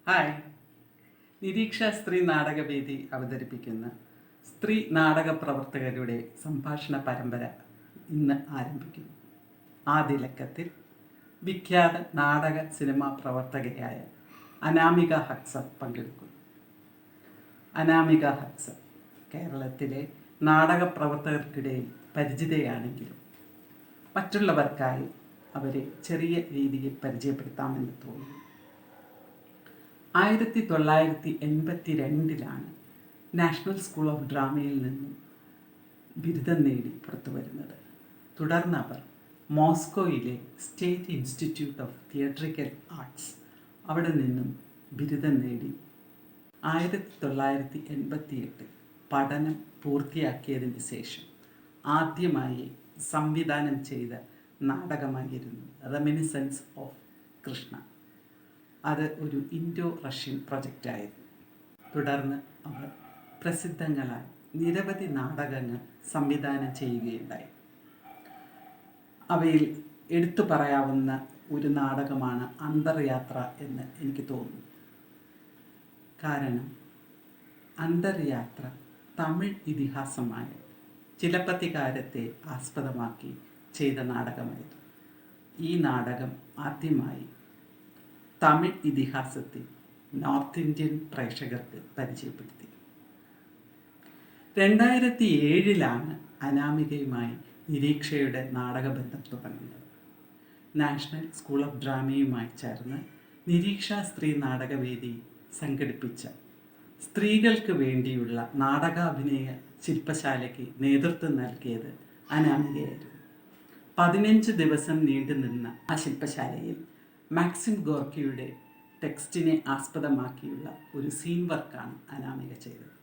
Hi. നിരീക്ഷ സ്ത്രീ നാടകവേദി അവതരിപ്പിക്കുന്ന സ്ത്രീ നാടക പ്രവർത്തകരുടെ സംഭാഷണ പരമ്പര ഇന്ന് ആരംഭിക്കുന്നു. ആദ്യ ലക്കത്തിൽ വിഖ്യാത നാടക സിനിമാ പ്രവർത്തകയായ അനാമിക ഹക്സർ പങ്കെടുക്കുന്നു. അനാമിക ഹക്സർ കേരളത്തിലെ നാടക പ്രവർത്തകർക്കിടയിൽ പരിചിതയാണെങ്കിലും മറ്റുള്ളവർക്കായി അവരെ ചെറിയ രീതിയിൽ പരിചയപ്പെടുത്താമെന്ന് തോന്നുന്നു. 1982 നാഷണൽ സ്കൂൾ ഓഫ് ഡ്രാമയിൽ നിന്നും ബിരുദം നേടി പുറത്തു വരുന്നത്. തുടർന്ന് അവർ മോസ്കോയിലെ state institute of theatrical arts അവിടെ നിന്നും ബിരുദം നേടി 1988 പഠനം പൂർത്തിയാക്കിയതിന് ശേഷം ആദ്യമായി സംവിധാനം ചെയ്ത നാടകമായിരുന്നു റെമിനിസൻസ് ഓഫ് കൃഷ്ണ. അത് ഒരു ഇൻഡോ റഷ്യൻ പ്രൊജക്റ്റായിരുന്നു. തുടർന്ന് അവർ പ്രസിദ്ധങ്ങളായ നിരവധി നാടകങ്ങൾ സംവിധാനം ചെയ്യുകയുണ്ടായി. അവയിൽ എടുത്തു പറയാവുന്ന ഒരു നാടകമാണ് അന്തർയാത്ര എന്ന് എനിക്ക് തോന്നുന്നു. കാരണം അന്തർയാത്ര തമിഴ് ഇതിഹാസമായ ചിലപ്പതികാരത്തെ ആസ്പദമാക്കി ചെയ്ത നാടകമായിരുന്നു. ഈ നാടകം ആദ്യമായി തമിഴ് ഇതിഹാസത്തിൽ നോർത്ത് ഇന്ത്യൻ പ്രേക്ഷകർക്ക് പരിചയപ്പെടുത്തി. 2007 അനാമികയുമായി നിരീക്ഷയുടെ നാടകബന്ധം തുടങ്ങുന്നത്. നാഷണൽ സ്കൂൾ ഓഫ് ഡ്രാമയുമായി ചേർന്ന് നിരീക്ഷ സ്ത്രീ നാടകവേദി സംഘടിപ്പിച്ച സ്ത്രീകൾക്ക് വേണ്ടിയുള്ള നാടകാഭിനയ ശില്പശാലയ്ക്ക് നേതൃത്വം നൽകിയത് അനാമികയായിരുന്നു. 15 ദിവസം നീണ്ടുനിന്ന ആ ശില്പശാലയിൽ മാക്സിം ഗോർക്കിയുടെ ടെക്സ്റ്റിനെ ആസ്പദമാക്കിയുള്ള ഒരു സീൻ വർക്കാണ് അനാമിക ചെയ്തത്.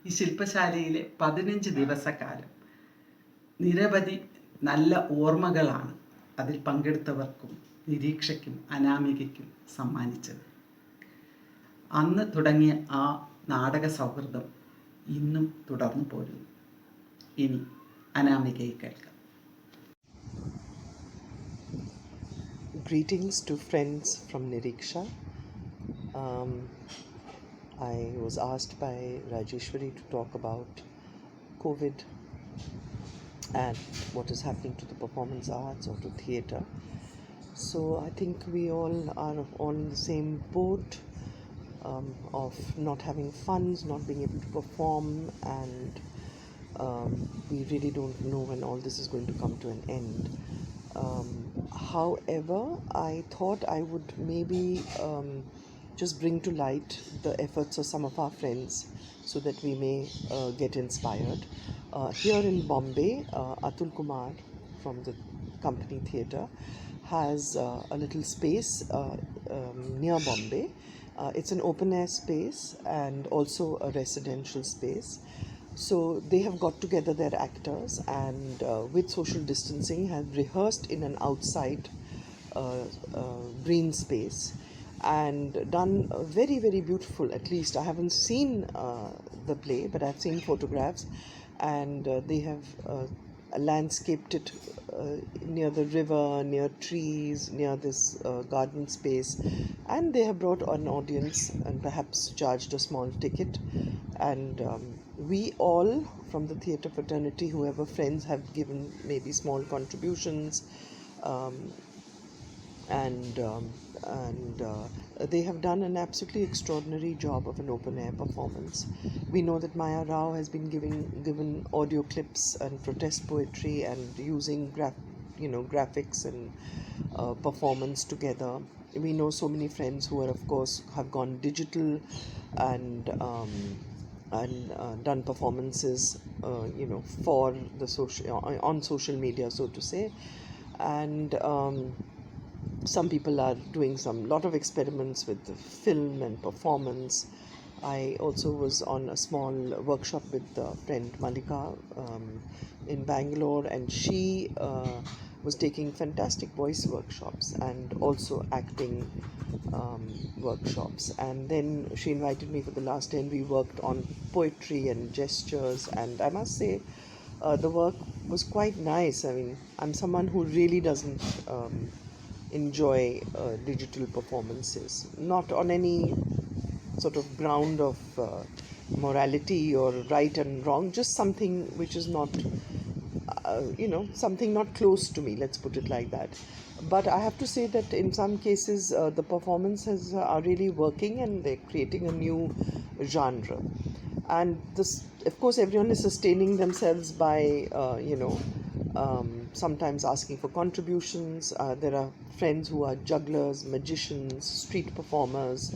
ഈ ശില്പശാലയിലെ 15 ദിവസക്കാലം നിരവധി നല്ല ഓർമ്മകളാണ് അതിൽ പങ്കെടുത്തവർക്കും നിരീക്ഷയ്ക്കും അനാമികയ്ക്കും സമ്മാനിച്ചത്. അന്ന് തുടങ്ങിയ ആ നാടക സൗഹൃദം ഇന്നും തുടർന്നു പോരുന്നു. ഇനി അനാമികയെ കേൾക്കാം. Greetings to friends from Niriksha. I was asked by Rajeshwari to talk about COVID and what is happening to the performance arts or to theatre. So I think we all are on the same boat of not having funds, not being able to perform, and we really don't know when all this is going to come to an end. However, I thought I would maybe just bring to light the efforts of some of our friends so that we may get inspired. Here in Bombay, Atul Kumar from the Company Theatre has a little space near Bombay. It's an open air space and also a residential space. So they have got together their actors and with social distancing have rehearsed in an outside green space and done very, very beautiful. At least I haven't seen the play, but I've seen photographs, and they have landscaped it near the river, near trees, near this garden space, and they have brought an audience and perhaps charged a small ticket. And we all from the theatre fraternity, whoever friends, have given maybe small contributions, and they have done an absolutely extraordinary job of an open air performance. We know that Maya Rao has been given audio clips and protest poetry and using graphics and performance together. We know so many friends who are, of course, have gone digital and done performances for the on social media, so to say. And some people are doing some lot of experiments with the film and performance. I also was on a small workshop with a friend Malika in Bangalore, and she was taking fantastic voice workshops and also acting workshops. And then she invited me for the last 10. We worked on poetry and gestures, and I must say the work was quite nice. I mean, I'm someone who really doesn't enjoy digital performances, not on any sort of ground of morality or right and wrong, just something which is not, something not close to me, let's put it like that. But I have to say that in some cases, the performances are really working and they're creating a new genre. And this, of course, everyone is sustaining themselves by, sometimes asking for contributions. There are friends who are jugglers, magicians, street performers.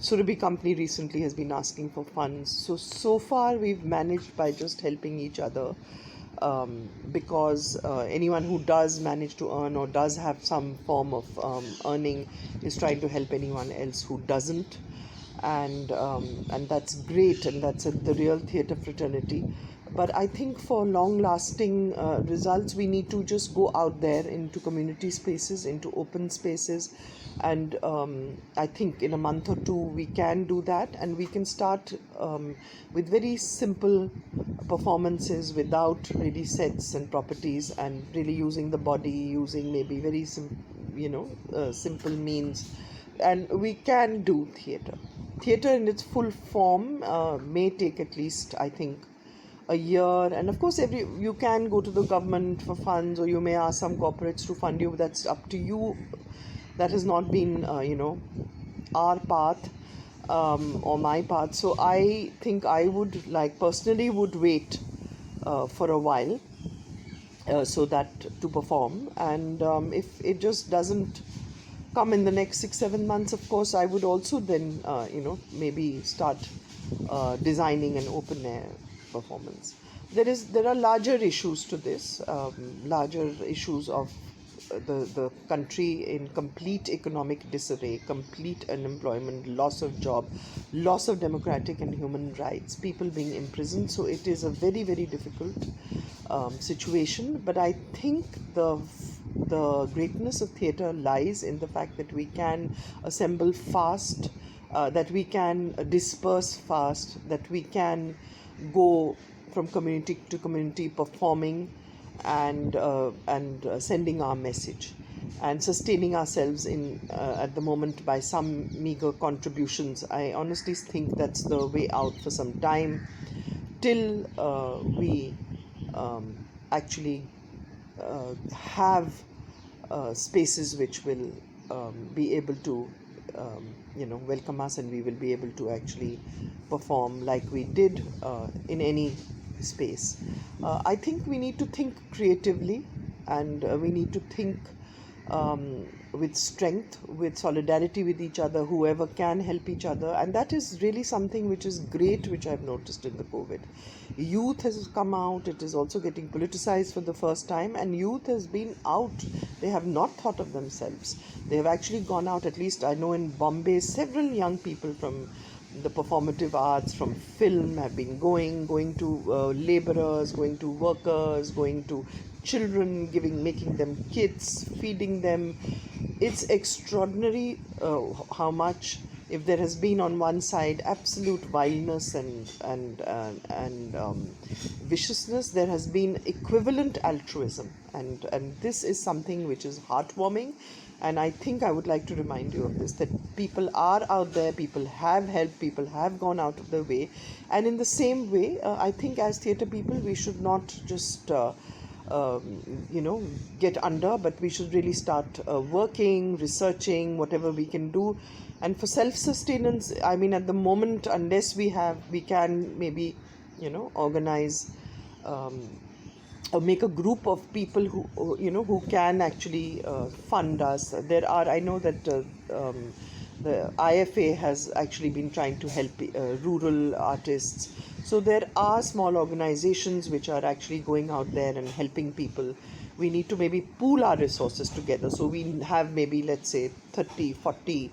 Surabhi Company recently has been asking for funds. So far we've managed by just helping each other, because anyone who does manage to earn or does have some form of earning is trying to help anyone else who doesn't. And that's great, and that's the real theatre fraternity. But I think for long lasting results, we need to just go out there into community spaces, into open spaces. And I think in a month or two we can do that, and we can start with very simple performances without really sets and properties, and really using the body, using maybe very simple means. And we can do theatre. Theatre in its full form may take at least, I think, a year. And of course, you can go to the government for funds, or you may ask some corporates to fund you. That's up to you. That has not been, our path, or my path. So I think I would personally would wait for a while, so that to perform. And if it just doesn't come in the next 6-7 months, of course I would also then maybe start designing an open air performance. There are larger issues to this, larger issues of the country in complete economic disarray, complete unemployment, loss of job, loss of democratic and human rights, people being imprisoned. So it is a very, very difficult situation. But I think the greatness of theatre lies in the fact that we can assemble fast, that we can disperse fast, that we can go from community to community performing, and sending our message, and sustaining ourselves in at the moment by some meager contributions. I honestly think that's the way out for some time, till we actually have spaces which will be able to welcome us, and we will be able to actually perform like we did in any space. I think we need to think creatively, and we need to think with strength, with solidarity with each other, whoever can help each other. And that is really something which is great, which I've noticed in the COVID. Youth has come out, it is also getting politicized for the first time, and youth has been out. They have not thought of themselves. They have actually gone out. At least I know in Bombay, several young people from the performative arts, from film, have been going to laborers, going to workers, going to children, making them kits, feeding them. It's extraordinary how much, if there has been on one side absolute vileness and viciousness, there has been equivalent altruism, and this is something which is heartwarming. And I think I would like to remind you of this, that people are out there, people have helped, people have gone out of their way. And in the same way, I think as theatre people, we should not just get under, but we should really start working, researching, whatever we can do. And for self-sustenance, I mean, at the moment, unless we can maybe, organize or make a group of people who can actually fund us. I know that the IFA has actually been trying to help rural artists. So there are small organizations which are actually going out there and helping people. We need to maybe pool our resources together. So we have maybe, let's say, 30, 40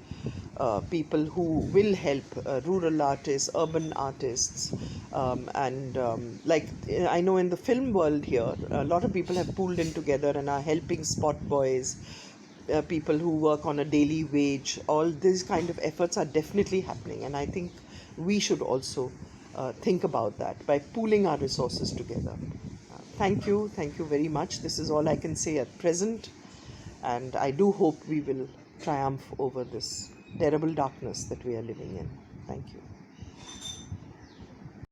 people who will help rural artists, urban artists, like I know in the film world here, a lot of people have pooled in together and are helping spot boys, people who work on a daily wage. All these kind of efforts are definitely happening, and I think we should also think about that by pooling our resources together. Thank you very much. This is all I can say at present. and I do hope we will triumph over this terrible darkness that we are living in. Thank you.